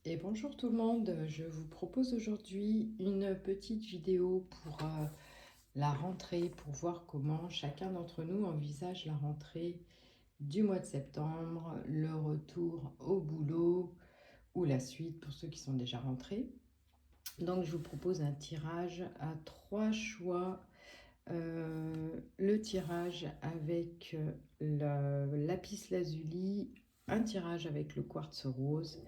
Et bonjour tout le monde, je vous propose aujourd'hui une petite vidéo pour la rentrée, pour voir comment chacun d'entre nous envisage la rentrée du mois de septembre, le retour au boulot ou la suite pour ceux qui sont déjà rentrés. Donc je vous propose un tirage à 3 choix. Le tirage avec le lapis lazuli, un tirage avec le quartz rose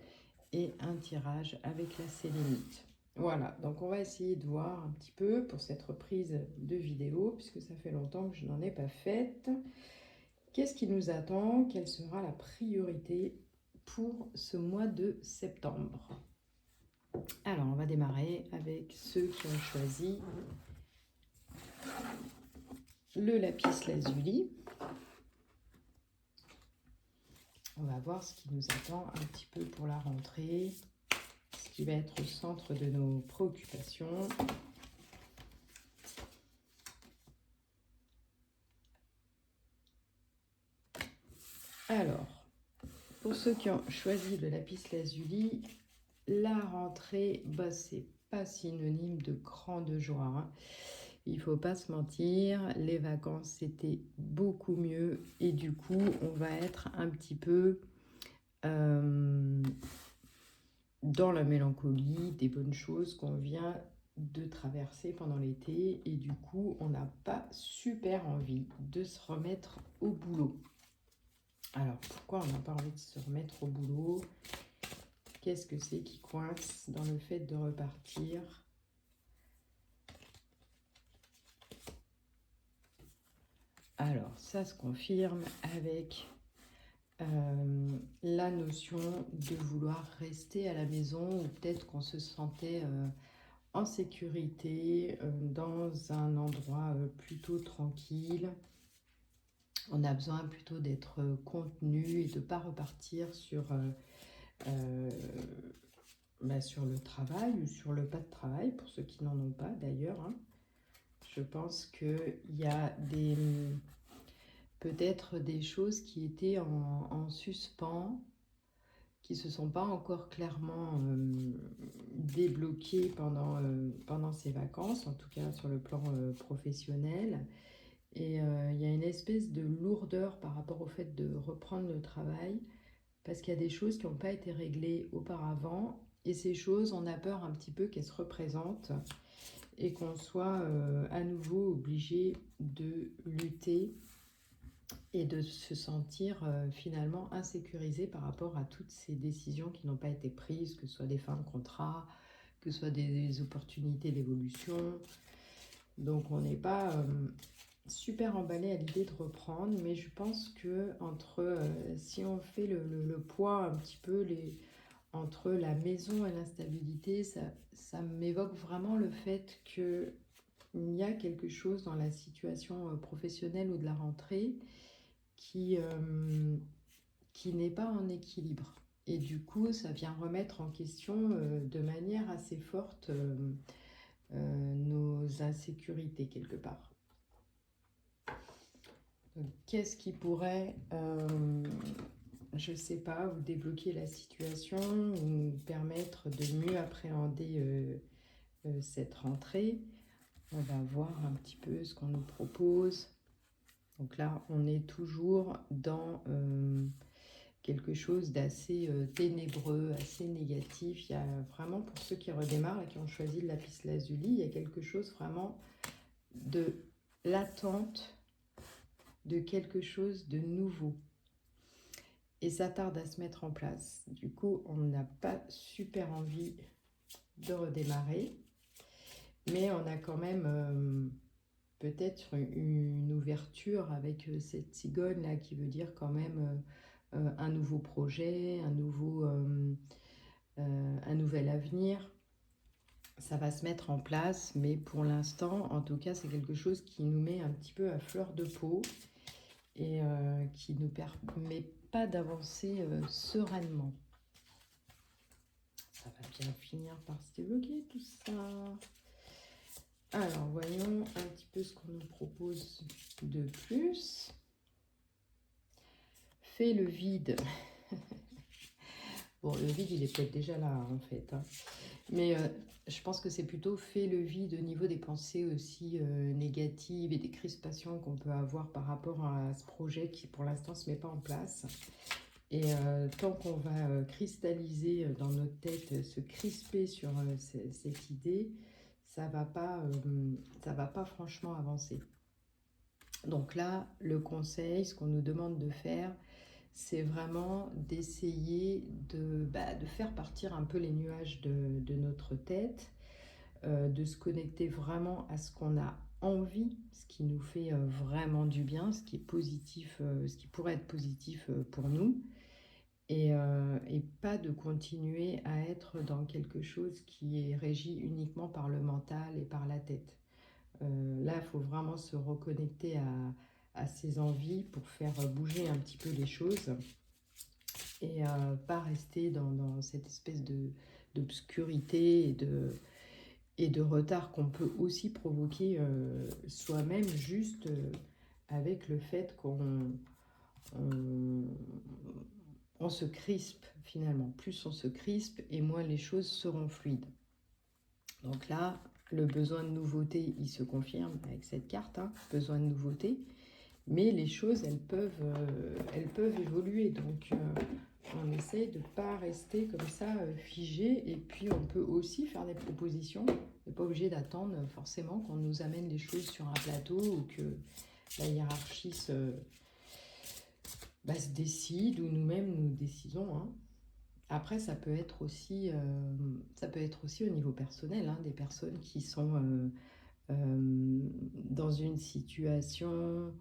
et un tirage avec la sélénite. Voilà, donc on va essayer de voir un petit peu pour cette reprise de vidéo, puisque ça fait longtemps que je n'en ai pas faite. Qu'est-ce qui nous attend? Quelle sera la priorité pour ce mois de septembre? Alors, on va démarrer avec ceux qui ont choisi le lapis lazuli. On va voir ce qui nous attend un petit peu pour la rentrée, ce qui va être au centre de nos préoccupations. Alors, pour ceux qui ont choisi le lapis lazuli, la rentrée, c'est pas synonyme de grande joie, hein. Il faut pas se mentir, les vacances c'était beaucoup mieux et du coup on va être un petit peu dans la mélancolie des bonnes choses qu'on vient de traverser pendant l'été et du coup on n'a pas super envie de se remettre au boulot. Alors pourquoi on n'a pas envie de se remettre au boulot? Qu'est-ce que c'est qui coince dans le fait de repartir? Alors, ça se confirme avec la notion de vouloir rester à la maison ou peut-être qu'on se sentait en sécurité dans un endroit plutôt tranquille. On a besoin plutôt d'être contenu et de ne pas repartir sur le travail ou sur le pas de travail, pour ceux qui n'en ont pas d'ailleurs, hein. Je pense qu'il y a peut-être des choses qui étaient en suspens, qui ne se sont pas encore clairement débloquées pendant ces vacances, en tout cas sur le plan professionnel. Et il y a une espèce de lourdeur par rapport au fait de reprendre le travail, parce qu'il y a des choses qui n'ont pas été réglées auparavant, et ces choses, on a peur un petit peu qu'elles se représentent et qu'on soit à nouveau obligé de lutter et de se sentir finalement insécurisé par rapport à toutes ces décisions qui n'ont pas été prises, que ce soit des fins de contrat, que ce soit des opportunités d'évolution. Donc on n'est pas super emballé à l'idée de reprendre, mais je pense que si on fait le poids un petit peu entre la maison et l'instabilité, ça m'évoque vraiment le fait qu'il y a quelque chose dans la situation professionnelle ou de la rentrée qui n'est pas en équilibre. Et du coup, ça vient remettre en question de manière assez forte nos insécurités quelque part. Donc, qu'est-ce qui pourrait, je sais pas, vous débloquer la situation ou permettre de mieux appréhender cette rentrée? On va voir un petit peu ce qu'on nous propose. Donc là, on est toujours dans quelque chose d'assez ténébreux, assez négatif. Il y a vraiment, pour ceux qui redémarrent et qui ont choisi le lapis lazuli, il y a quelque chose vraiment de l'attente de quelque chose de nouveau. Et ça tarde à se mettre en place. Du coup, on n'a pas super envie de redémarrer, mais on a quand même peut-être une ouverture avec cette cigogne là qui veut dire quand même un nouveau projet, un nouvel avenir. Ça va se mettre en place, mais pour l'instant, en tout cas, c'est quelque chose qui nous met un petit peu à fleur de peau et qui ne nous permet pas d'avancer sereinement. Ça va bien finir par se débloquer tout ça. Alors, voyons un petit peu ce qu'on nous propose de plus. Fais le vide. Bon, le vide, il est peut-être déjà là, en fait, hein. Mais je pense que c'est plutôt fait le vide au niveau des pensées aussi négatives et des crispations qu'on peut avoir par rapport à ce projet qui, pour l'instant, ne se met pas en place. Et tant qu'on va cristalliser dans notre tête, se crisper sur cette idée, ça va pas franchement avancer. Donc là, le conseil, ce qu'on nous demande de faire, c'est vraiment d'essayer de faire partir un peu les nuages de notre tête, de se connecter vraiment à ce qu'on a envie, ce qui nous fait vraiment du bien, ce qui est positif, ce qui pourrait être positif pour nous, et pas de continuer à être dans quelque chose qui est régi uniquement par le mental et par la tête. Là, il faut vraiment se reconnecter à ses envies pour faire bouger un petit peu les choses et pas rester dans cette espèce d'obscurité et de retard qu'on peut aussi provoquer soi-même juste avec le fait on, on se crispe finalement. Plus on se crispe et moins les choses seront fluides. Donc là, le besoin de nouveauté, il se confirme avec cette carte, hein, besoin de nouveauté. Mais les choses, elles peuvent évoluer. Donc, on essaye de ne pas rester comme ça figé. Et puis, on peut aussi faire des propositions. On n'est pas obligé d'attendre forcément qu'on nous amène les choses sur un plateau ou que la hiérarchie se décide ou nous-mêmes nous décidons, hein. Après, ça peut être aussi au niveau personnel, hein, des personnes qui sont dans une situation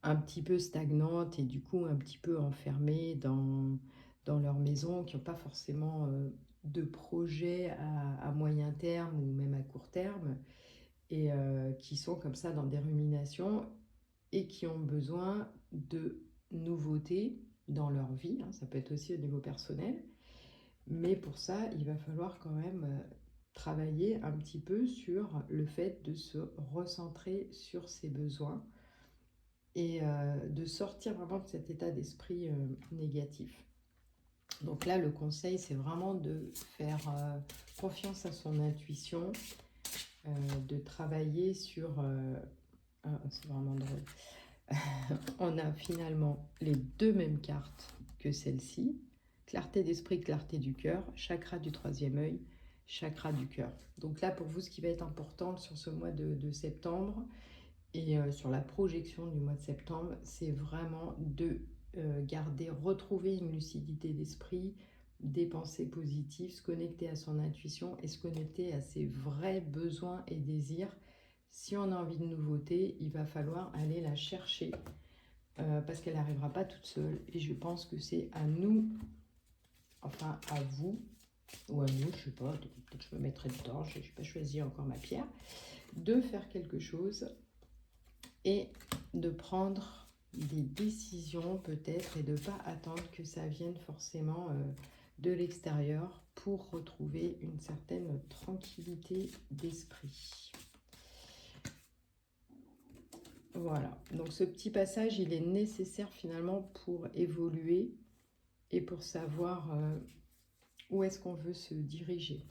un petit peu stagnante et du coup un petit peu enfermées dans leur maison, qui n'ont pas forcément de projet à moyen terme ou même à court terme, et qui sont comme ça dans des ruminations et qui ont besoin de nouveautés dans leur vie, hein. Ça peut être aussi au niveau personnel, mais pour ça, il va falloir quand même travailler un petit peu sur le fait de se recentrer sur ses besoins et de sortir vraiment de cet état d'esprit négatif. Donc là, le conseil, c'est vraiment de faire confiance à son intuition, de travailler sur... c'est vraiment drôle. On a finalement les deux mêmes cartes que celle-ci. Clarté d'esprit, clarté du cœur, chakra du troisième œil, chakra du cœur. Donc là, pour vous, ce qui va être important sur ce mois de septembre, et sur la projection du mois de septembre, c'est vraiment de retrouver une lucidité d'esprit, des pensées positives, se connecter à son intuition et se connecter à ses vrais besoins et désirs. Si on a envie de nouveauté, il va falloir aller la chercher parce qu'elle n'arrivera pas toute seule. Et je pense que c'est à nous, enfin à vous, ou à nous, je ne sais pas, peut-être que je me mettrai dedans, je n'ai pas choisi encore ma pierre, de faire quelque chose et de prendre des décisions peut-être et de ne pas attendre que ça vienne forcément de l'extérieur pour retrouver une certaine tranquillité d'esprit. Voilà, donc ce petit passage, il est nécessaire finalement pour évoluer et pour savoir où est-ce qu'on veut se diriger.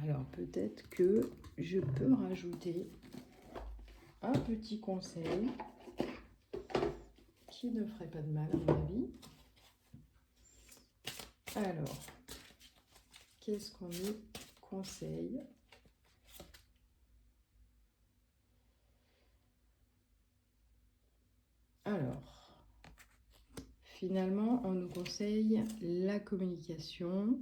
Alors peut-être que je peux rajouter un petit conseil qui ne ferait pas de mal à mon avis. Alors, qu'est-ce qu'on nous conseille ? Alors, finalement, on nous conseille la communication,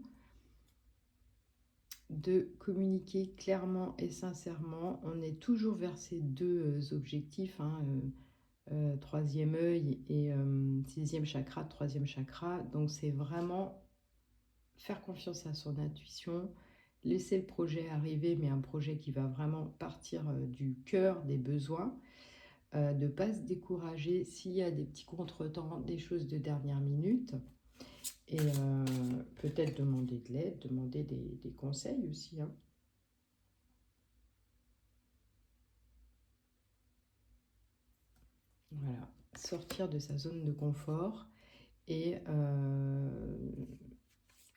de communiquer clairement et sincèrement. On est toujours vers ces deux objectifs, hein, troisième œil et sixième chakra, troisième chakra. Donc c'est vraiment faire confiance à son intuition, laisser le projet arriver, mais un projet qui va vraiment partir du cœur des besoins, de ne pas se décourager s'il y a des petits contretemps, des choses de dernière minute, et peut-être demander de l'aide, demander des conseils aussi, hein. Voilà, sortir de sa zone de confort et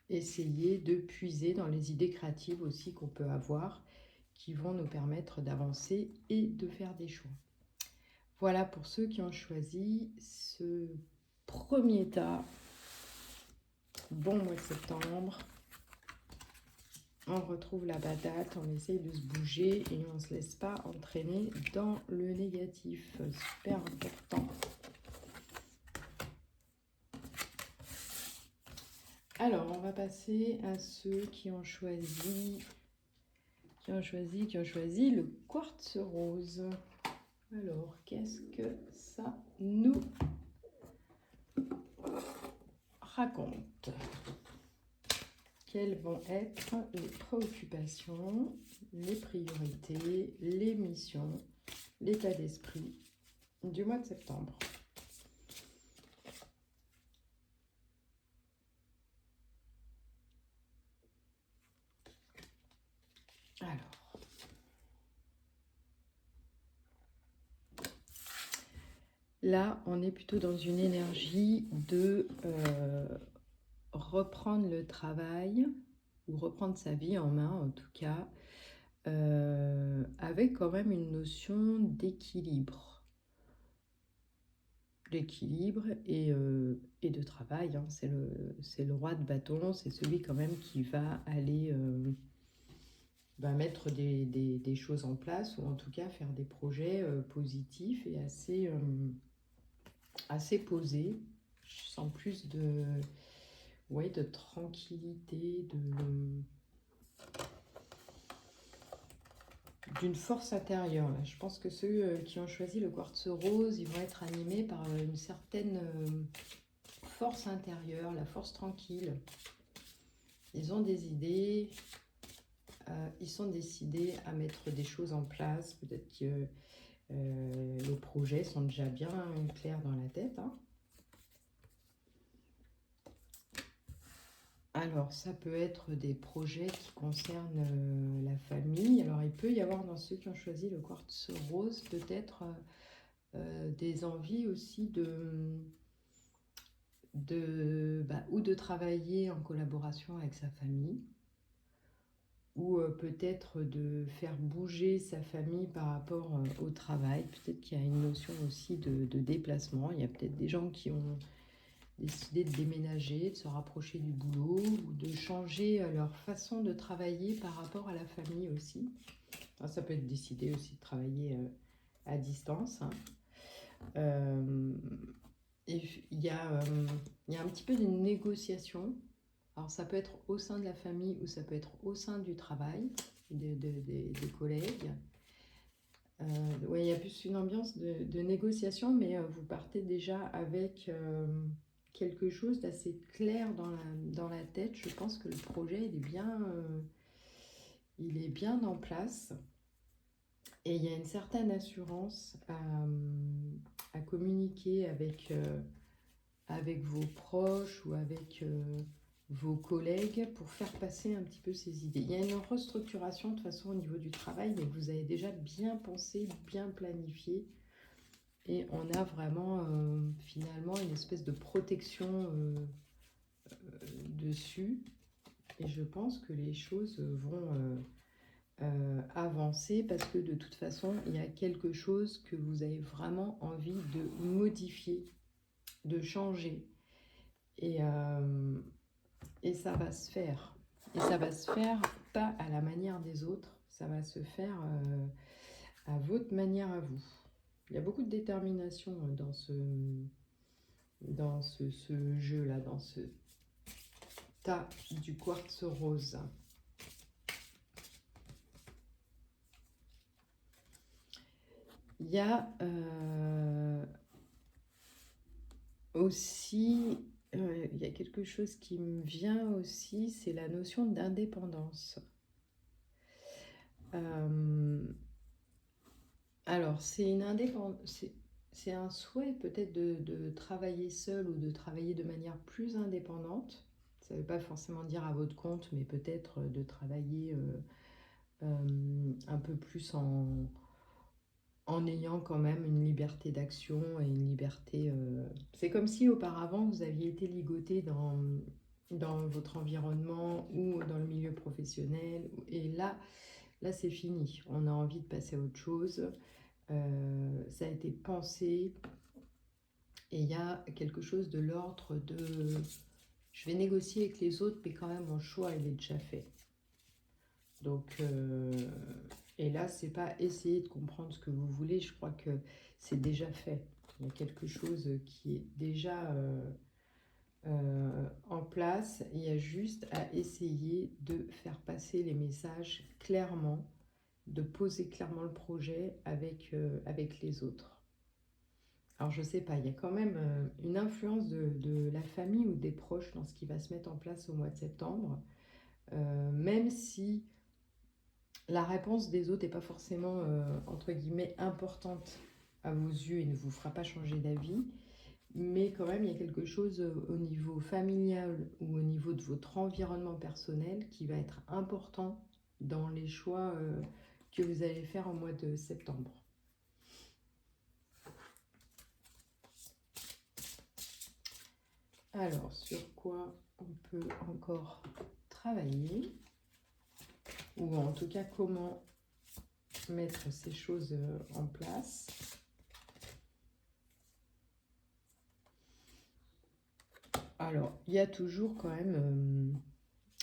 essayer de puiser dans les idées créatives aussi qu'on peut avoir qui vont nous permettre d'avancer et de faire des choix. Voilà pour ceux qui ont choisi ce premier tas. Bon mois de septembre. On retrouve la patate, on essaye de se bouger et on ne se laisse pas entraîner dans le négatif. Super important. Alors, on va passer à ceux qui ont choisi le quartz rose. Alors, qu'est-ce que ça nous raconte? Quelles vont être les préoccupations, les priorités, les missions, l'état d'esprit du mois de septembre? Alors, là, on est plutôt dans une énergie de reprendre le travail ou reprendre sa vie en main, en tout cas, avec quand même une notion d'équilibre. D'équilibre et de travail, hein. C'est le roi de bâton, c'est celui quand même qui va aller mettre des choses en place, ou en tout cas faire des projets positifs et assez posés. Je sens plus de tranquillité, d'une force intérieure. Là. Je pense que ceux qui ont choisi le quartz rose, ils vont être animés par une certaine force intérieure, la force tranquille. Ils ont des idées, ils sont décidés à mettre des choses en place. Peut-être que les projets sont déjà bien clairs dans la tête, hein. Alors, ça peut être des projets qui concernent la famille. Alors, il peut y avoir dans ceux qui ont choisi le quartz rose, peut-être des envies aussi ou de travailler en collaboration avec sa famille, ou peut-être de faire bouger sa famille par rapport au travail. Peut-être qu'il y a une notion aussi de déplacement. Il y a peut-être des gens qui ont décider de déménager, de se rapprocher du boulot ou de changer leur façon de travailler par rapport à la famille aussi. Alors, ça peut être décidé aussi de travailler à distance, hein. Et il y a un petit peu de négociation. Alors ça peut être au sein de la famille ou ça peut être au sein du travail, des collègues. Ouais, il y a plus une ambiance de négociation, mais vous partez déjà avec quelque chose d'assez clair dans la tête. Je pense que le projet, il est bien en place. Et il y a une certaine assurance à communiquer avec vos proches ou avec vos collègues pour faire passer un petit peu ces idées. Il y a une restructuration de toute façon au niveau du travail, mais vous avez déjà bien pensé, bien planifié. Et on a vraiment finalement une espèce de protection dessus. Et je pense que les choses vont avancer parce que de toute façon, il y a quelque chose que vous avez vraiment envie de modifier, de changer. Et ça va se faire. Et ça va se faire pas à la manière des autres, ça va se faire à votre manière à vous. Il y a beaucoup de détermination dans ce jeu-là, dans ce tas du quartz rose. Il y a aussi, il y a quelque chose qui me vient aussi, c'est la notion d'indépendance. Alors, c'est un souhait peut-être de travailler seul ou de travailler de manière plus indépendante. Ça ne veut pas forcément dire à votre compte, mais peut-être de travailler un peu plus en en ayant quand même une liberté d'action et une liberté... C'est comme si auparavant vous aviez été ligoté dans votre environnement ou dans le milieu professionnel. Et là c'est fini. On a envie de passer à autre chose. Ça a été pensé et il y a quelque chose de l'ordre de... Je vais négocier avec les autres, mais quand même mon choix il est déjà fait. Donc, et là, c'est pas essayer de comprendre ce que vous voulez, je crois que c'est déjà fait. Il y a quelque chose qui est déjà en place. Il y a juste à essayer de faire passer les messages clairement, de poser clairement le projet avec les autres. Alors, je sais pas, il y a quand même une influence de la famille ou des proches dans ce qui va se mettre en place au mois de septembre, même si la réponse des autres n'est pas forcément, entre guillemets, importante à vos yeux et ne vous fera pas changer d'avis, mais quand même, il y a quelque chose au niveau familial ou au niveau de votre environnement personnel qui va être important dans les choix que vous allez faire au mois de septembre. Alors, sur quoi on peut encore travailler, ou en tout cas, comment mettre ces choses en place. Alors, il y a toujours quand même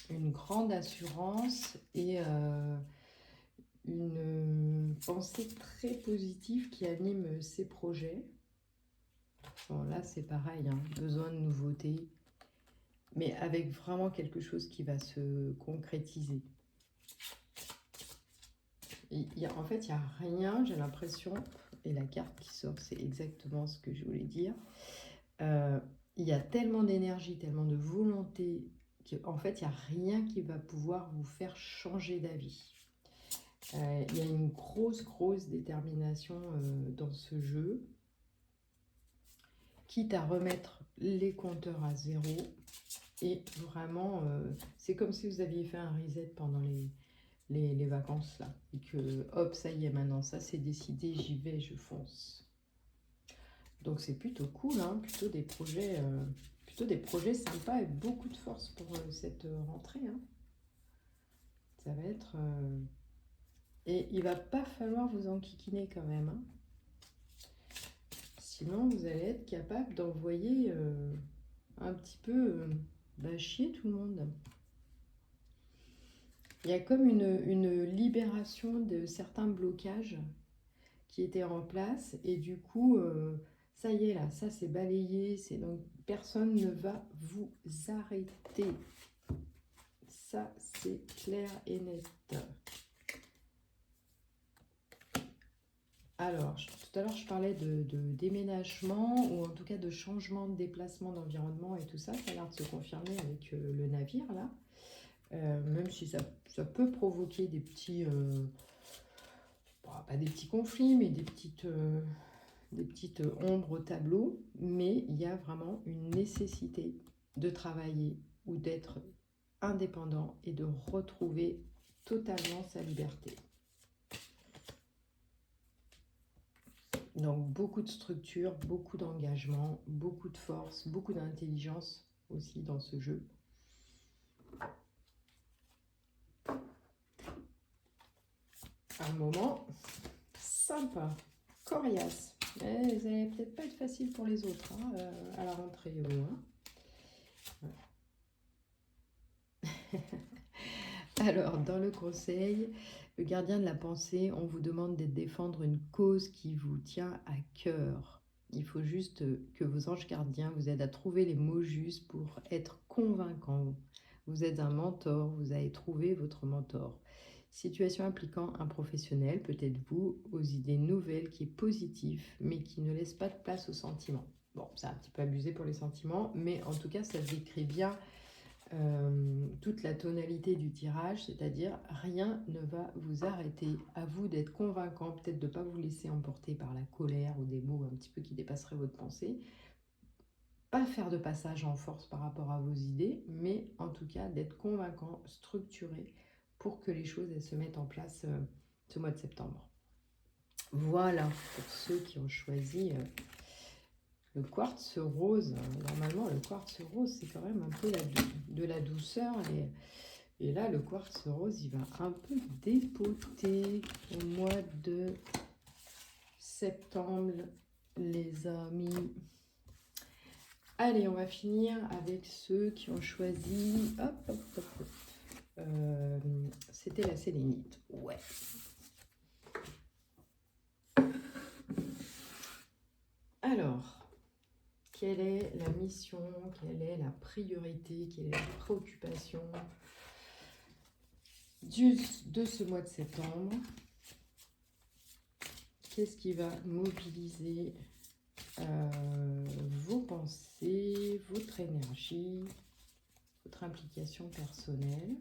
une grande assurance et une pensée très positive qui anime ces projets. Bon, là, c'est pareil, hein, besoin de nouveautés, mais avec vraiment quelque chose qui va se concrétiser. En fait, il n'y a rien, j'ai l'impression, et la carte qui sort, c'est exactement ce que je voulais dire. Il y a tellement d'énergie, tellement de volonté, qu'en fait, il n'y a rien qui va pouvoir vous faire changer d'avis. Il y a une grosse détermination dans ce jeu, quitte à remettre les compteurs à zéro. Et vraiment, c'est comme si vous aviez fait un reset pendant les vacances là. Et que hop, ça y est, maintenant, ça c'est décidé, j'y vais, je fonce. Donc c'est plutôt cool, hein, plutôt des projets sympas et beaucoup de force pour cette rentrée. Hein. Ça va être... Et il va pas falloir vous enquiquiner quand même. Hein. Sinon, vous allez être capable d'envoyer un petit peu chier tout le monde. Il y a comme une libération de certains blocages qui étaient en place. Et du coup, ça y est là, ça c'est balayé. Donc personne ne va vous arrêter. Ça, c'est clair et net. Alors, tout à l'heure, je parlais de déménagement ou en tout cas de changement de déplacement d'environnement et tout ça. Ça a l'air de se confirmer avec le navire, là. Même si ça peut provoquer des petits... pas des petits conflits, mais des petites ombres au tableau. Mais il y a vraiment une nécessité de travailler ou d'être indépendant et de retrouver totalement sa liberté. Donc beaucoup de structure, beaucoup d'engagement, beaucoup de force, beaucoup d'intelligence aussi dans ce jeu. Un moment sympa, coriace. Mais ça n'allait peut-être pas être facile pour les autres hein, à la rentrée. Hein. Alors, dans le conseil, le gardien de la pensée, on vous demande de défendre une cause qui vous tient à cœur. Il faut juste que vos anges gardiens vous aident à trouver les mots justes pour être convaincants. Vous êtes un mentor, vous avez trouvé votre mentor. Situation impliquant un professionnel, peut-être vous, aux idées nouvelles qui est positive, mais qui ne laisse pas de place aux sentiments. Bon, c'est un petit peu abusé pour les sentiments, mais en tout cas, ça décrit bien toute la tonalité du tirage, c'est-à-dire rien ne va vous arrêter, à vous d'être convaincant, peut-être de ne pas vous laisser emporter par la colère ou des mots un petit peu qui dépasseraient votre pensée, pas faire de passage en force par rapport à vos idées, mais en tout cas d'être convaincant, structuré, pour que les choses elles se mettent en place ce mois de septembre. Voilà, pour ceux qui ont choisi le quartz rose. Normalement, le quartz rose, c'est quand même un peu de la douceur. Et là, le quartz rose, il va un peu dépoter au mois de septembre, les amis. Allez, on va finir avec ceux qui ont choisi... Hop, hop, hop, hop. C'était la sélénite. Ouais. Alors, quelle est la mission, quelle est la priorité, quelle est la préoccupation de ce mois de septembre? Qu'est-ce qui va mobiliser vos pensées, votre énergie, votre implication personnelle?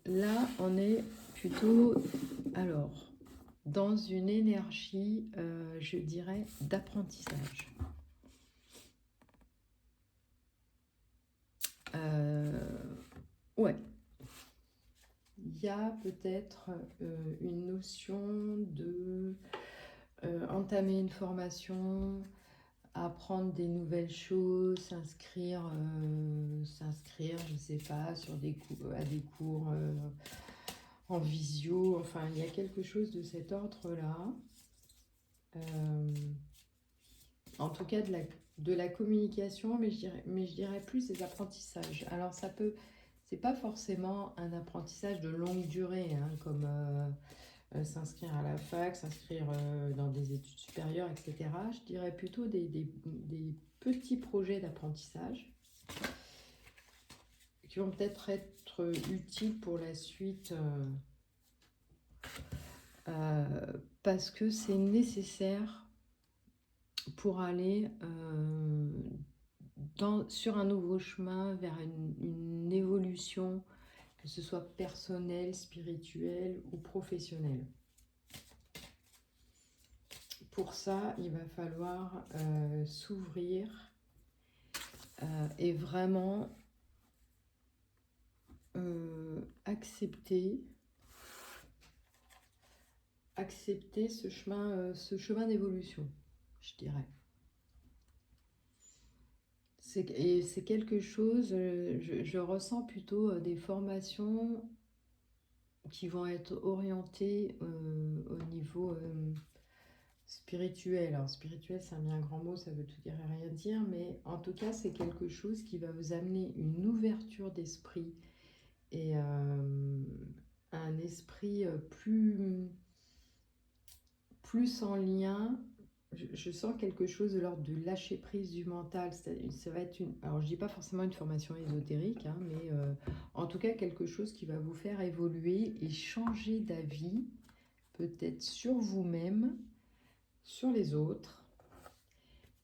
Là, on est plutôt, alors, dans une énergie, je dirais, d'apprentissage. Ouais. Il y a peut-être une notion de entamer une formation, apprendre des nouvelles choses, s'inscrire, je ne sais pas, sur à des cours en visio. Enfin, il y a quelque chose de cet ordre-là. En tout cas, de la communication, mais je dirais plus des apprentissages. Alors, c'est pas forcément un apprentissage de longue durée, hein, comme s'inscrire à la fac, s'inscrire dans des études supérieures, etc. Je dirais plutôt des petits projets d'apprentissage qui vont peut-être être utiles pour la suite parce que c'est nécessaire pour aller sur un nouveau chemin vers une évolution, que ce soit personnelle, spirituelle ou professionnelle. Pour ça, il va falloir s'ouvrir et vraiment accepter ce chemin d'évolution, je dirais. C'est quelque chose, je ressens plutôt des formations qui vont être orientées au niveau spirituel. Alors spirituel, c'est un bien grand mot, ça veut tout dire et rien dire, mais en tout cas, c'est quelque chose qui va vous amener une ouverture d'esprit et un esprit plus en lien. Je sens quelque chose de l'ordre de lâcher prise du mental. Ça va être alors je dis pas forcément une formation ésotérique, hein, mais en tout cas quelque chose qui va vous faire évoluer et changer d'avis, peut-être sur vous-même, sur les autres,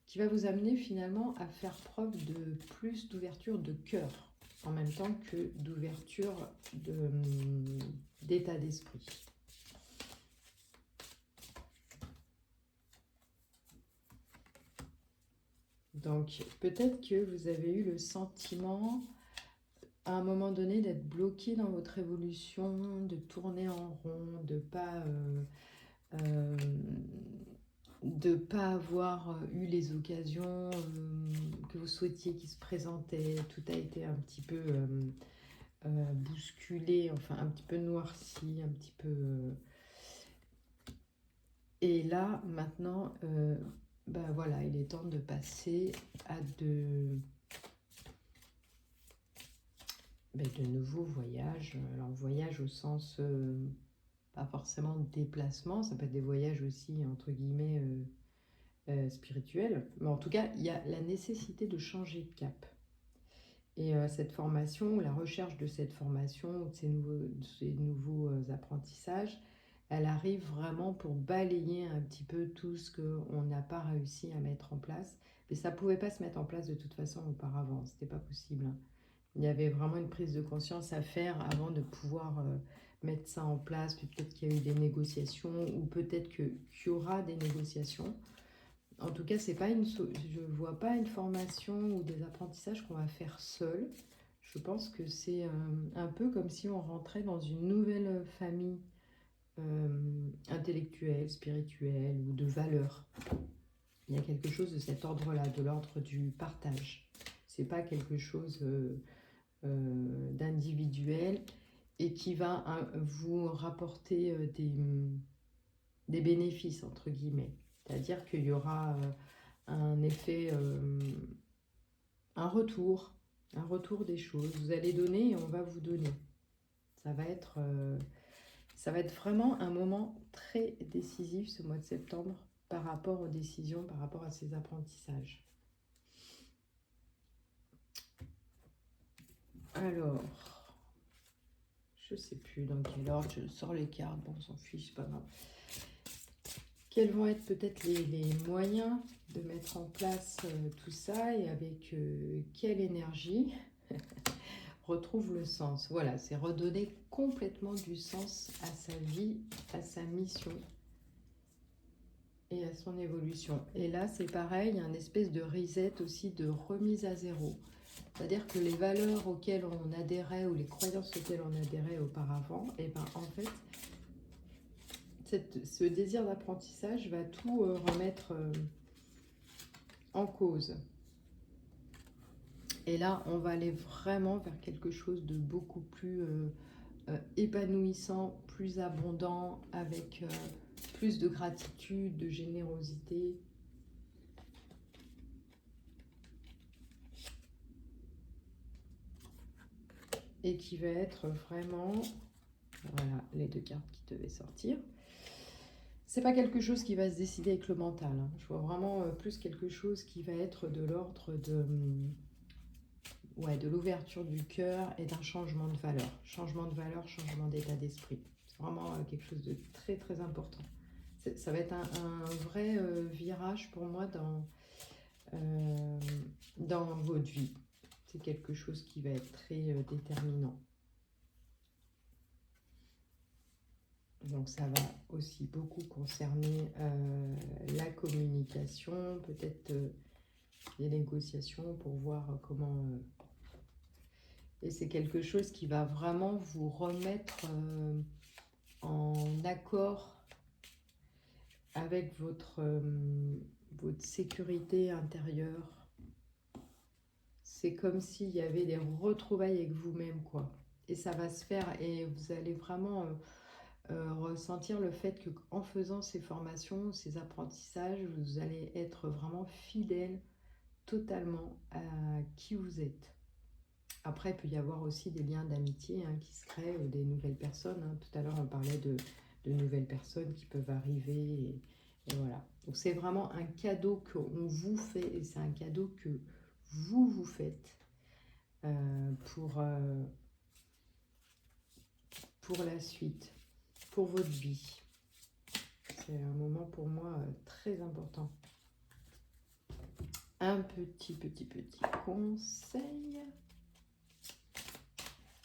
qui va vous amener finalement à faire preuve de plus d'ouverture de cœur, en même temps que d'ouverture d'état d'esprit. Donc peut-être que vous avez eu le sentiment à un moment donné d'être bloqué dans votre évolution, de tourner en rond, de pas avoir eu les occasions que vous souhaitiez qui se présentaient. Tout a été un petit peu bousculé, enfin un petit peu noirci, un petit peu... Et là, maintenant, ben voilà, il est temps de passer à de nouveaux voyages. Alors voyage au sens, pas forcément de déplacement, ça peut être des voyages aussi, entre guillemets, spirituels. Mais en tout cas, il y a la nécessité de changer de cap. Et cette formation, la recherche de cette formation, de ces nouveaux apprentissages, elle arrive vraiment pour balayer un petit peu tout ce qu'on n'a pas réussi à mettre en place. Mais ça ne pouvait pas se mettre en place de toute façon auparavant, c'était pas possible. Il y avait vraiment une prise de conscience à faire avant de pouvoir mettre ça en place. Puis peut-être qu'il y a eu des négociations ou peut-être qu'il y aura des négociations. En tout cas, je ne vois pas une formation ou des apprentissages qu'on va faire seul. Je pense que c'est un peu comme si on rentrait dans une nouvelle famille intellectuelle, spirituelle ou de valeurs. Il y a quelque chose de cet ordre-là, de l'ordre du partage. C'est pas quelque chose d'individuel et qui va vous rapporter des bénéfices, entre guillemets. C'est-à-dire qu'il y aura un effet, un retour des choses. Vous allez donner et on va vous donner. Ça va être vraiment un moment très décisif ce mois de septembre par rapport aux décisions, par rapport à ces apprentissages. Alors, je sais plus dans quel ordre, je sors les cartes, bon, on s'en fiche, c'est pas grave. Quels vont être peut-être les moyens de mettre en place tout ça et avec quelle énergie retrouve le sens. Voilà, c'est redonner complètement du sens à sa vie, à sa mission et à son évolution. Et là, c'est pareil, il y a une espèce de reset aussi, de remise à zéro. C'est-à-dire que les valeurs auxquelles on adhérait ou les croyances auxquelles on adhérait auparavant, et ben en fait, ce désir d'apprentissage va tout remettre en cause. Et là, on va aller vraiment vers quelque chose de beaucoup plus épanouissant, plus abondant, avec plus de gratitude, de générosité. Et qui va être vraiment, voilà, les deux cartes qui devaient sortir. C'est pas quelque chose qui va se décider avec le mental. Hein. Je vois vraiment plus quelque chose qui va être de l'ordre de l'ouverture du cœur et d'un changement de valeur. Changement de valeur, changement d'état d'esprit. C'est vraiment quelque chose de très très important. Ça va être un vrai virage pour moi dans votre vie. C'est quelque chose qui va être très déterminant. Donc ça va aussi beaucoup concerner la communication, peut-être les négociations pour voir comment... Et c'est quelque chose qui va vraiment vous remettre en accord avec votre sécurité intérieure. C'est comme s'il y avait des retrouvailles avec vous-même, quoi. Et ça va se faire et vous allez vraiment ressentir le fait qu'en faisant ces formations, ces apprentissages, vous allez être vraiment fidèle totalement à qui vous êtes. Après, il peut y avoir aussi des liens d'amitié qui se créent, ou des nouvelles personnes. Tout à l'heure, on parlait de nouvelles personnes qui peuvent arriver. Et voilà. Donc, c'est vraiment un cadeau qu'on vous fait et c'est un cadeau que vous faites pour la suite, pour votre vie. C'est un moment pour moi très important. Un petit conseil.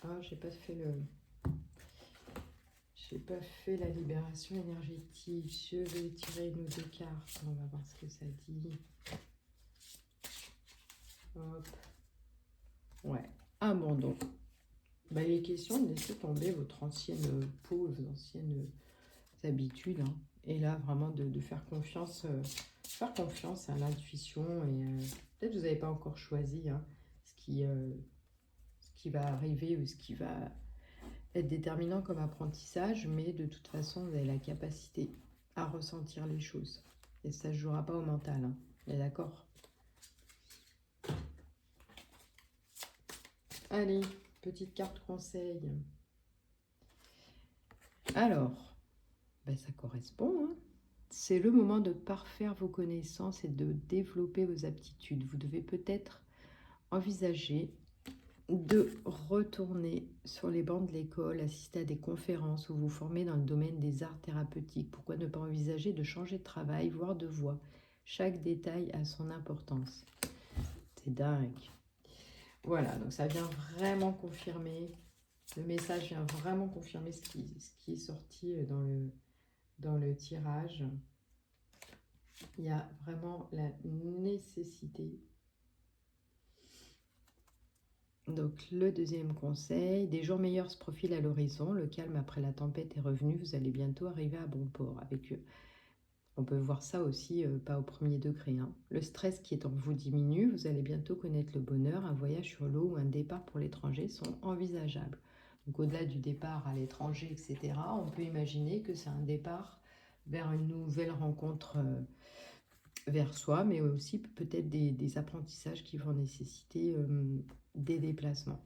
Ah, j'ai pas fait la libération énergétique. Je vais tirer nos deux cartes. On va voir ce que ça dit. Hop. Ouais. Abandon. Bah, il est question de laisser tomber votre ancienne peau, vos anciennes habitudes. Et là, vraiment de faire confiance à l'intuition. Et peut-être que vous n'avez pas encore choisi ce qui va arriver ou ce qui va être déterminant comme apprentissage, mais de toute façon, vous avez la capacité à ressentir les choses. Et ça ne jouera pas au mental. On est d'accord? Allez, petite carte conseil. Alors, ça correspond. C'est le moment de parfaire vos connaissances et de développer vos aptitudes. Vous devez peut-être envisager de retourner sur les bancs de l'école, assister à des conférences ou vous former dans le domaine des arts thérapeutiques. Pourquoi ne pas envisager de changer de travail, voire de voie? Chaque détail a son importance. C'est dingue. Voilà, donc ça vient vraiment confirmer, le message vient vraiment confirmer ce qui est sorti dans le tirage. Il y a vraiment la nécessité Donc le deuxième conseil, des jours meilleurs se profilent à l'horizon, le calme après la tempête est revenu, vous allez bientôt arriver à bon port avec eux. On peut voir ça aussi, pas au premier degré, hein. Le stress qui est en vous diminue, vous allez bientôt connaître le bonheur, un voyage sur l'eau ou un départ pour l'étranger sont envisageables. Donc au-delà du départ à l'étranger, etc., on peut imaginer que c'est un départ vers une nouvelle rencontre vers soi, mais aussi peut-être des apprentissages qui vont nécessiter des déplacements.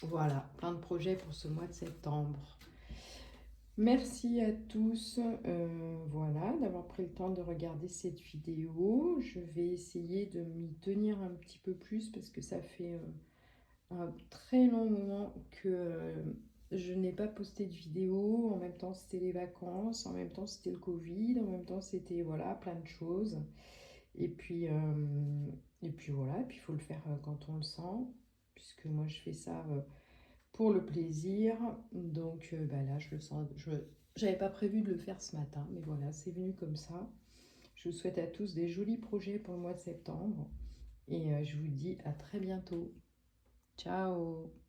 Voilà, plein de projets pour ce mois de septembre. Merci à tous voilà, d'avoir pris le temps de regarder cette vidéo. Je vais essayer de m'y tenir un petit peu plus parce que ça fait un très long moment que je n'ai pas posté de vidéo. En même temps, c'était les vacances, en même temps, c'était le Covid, en même temps, c'était voilà, plein de choses. Et puis, voilà, et puis il faut le faire quand on le sent, puisque moi je fais ça pour le plaisir. Donc bah là, je le sens. J'avais pas prévu de le faire ce matin, mais voilà, c'est venu comme ça. Je vous souhaite à tous des jolis projets pour le mois de septembre et je vous dis à très bientôt. Ciao!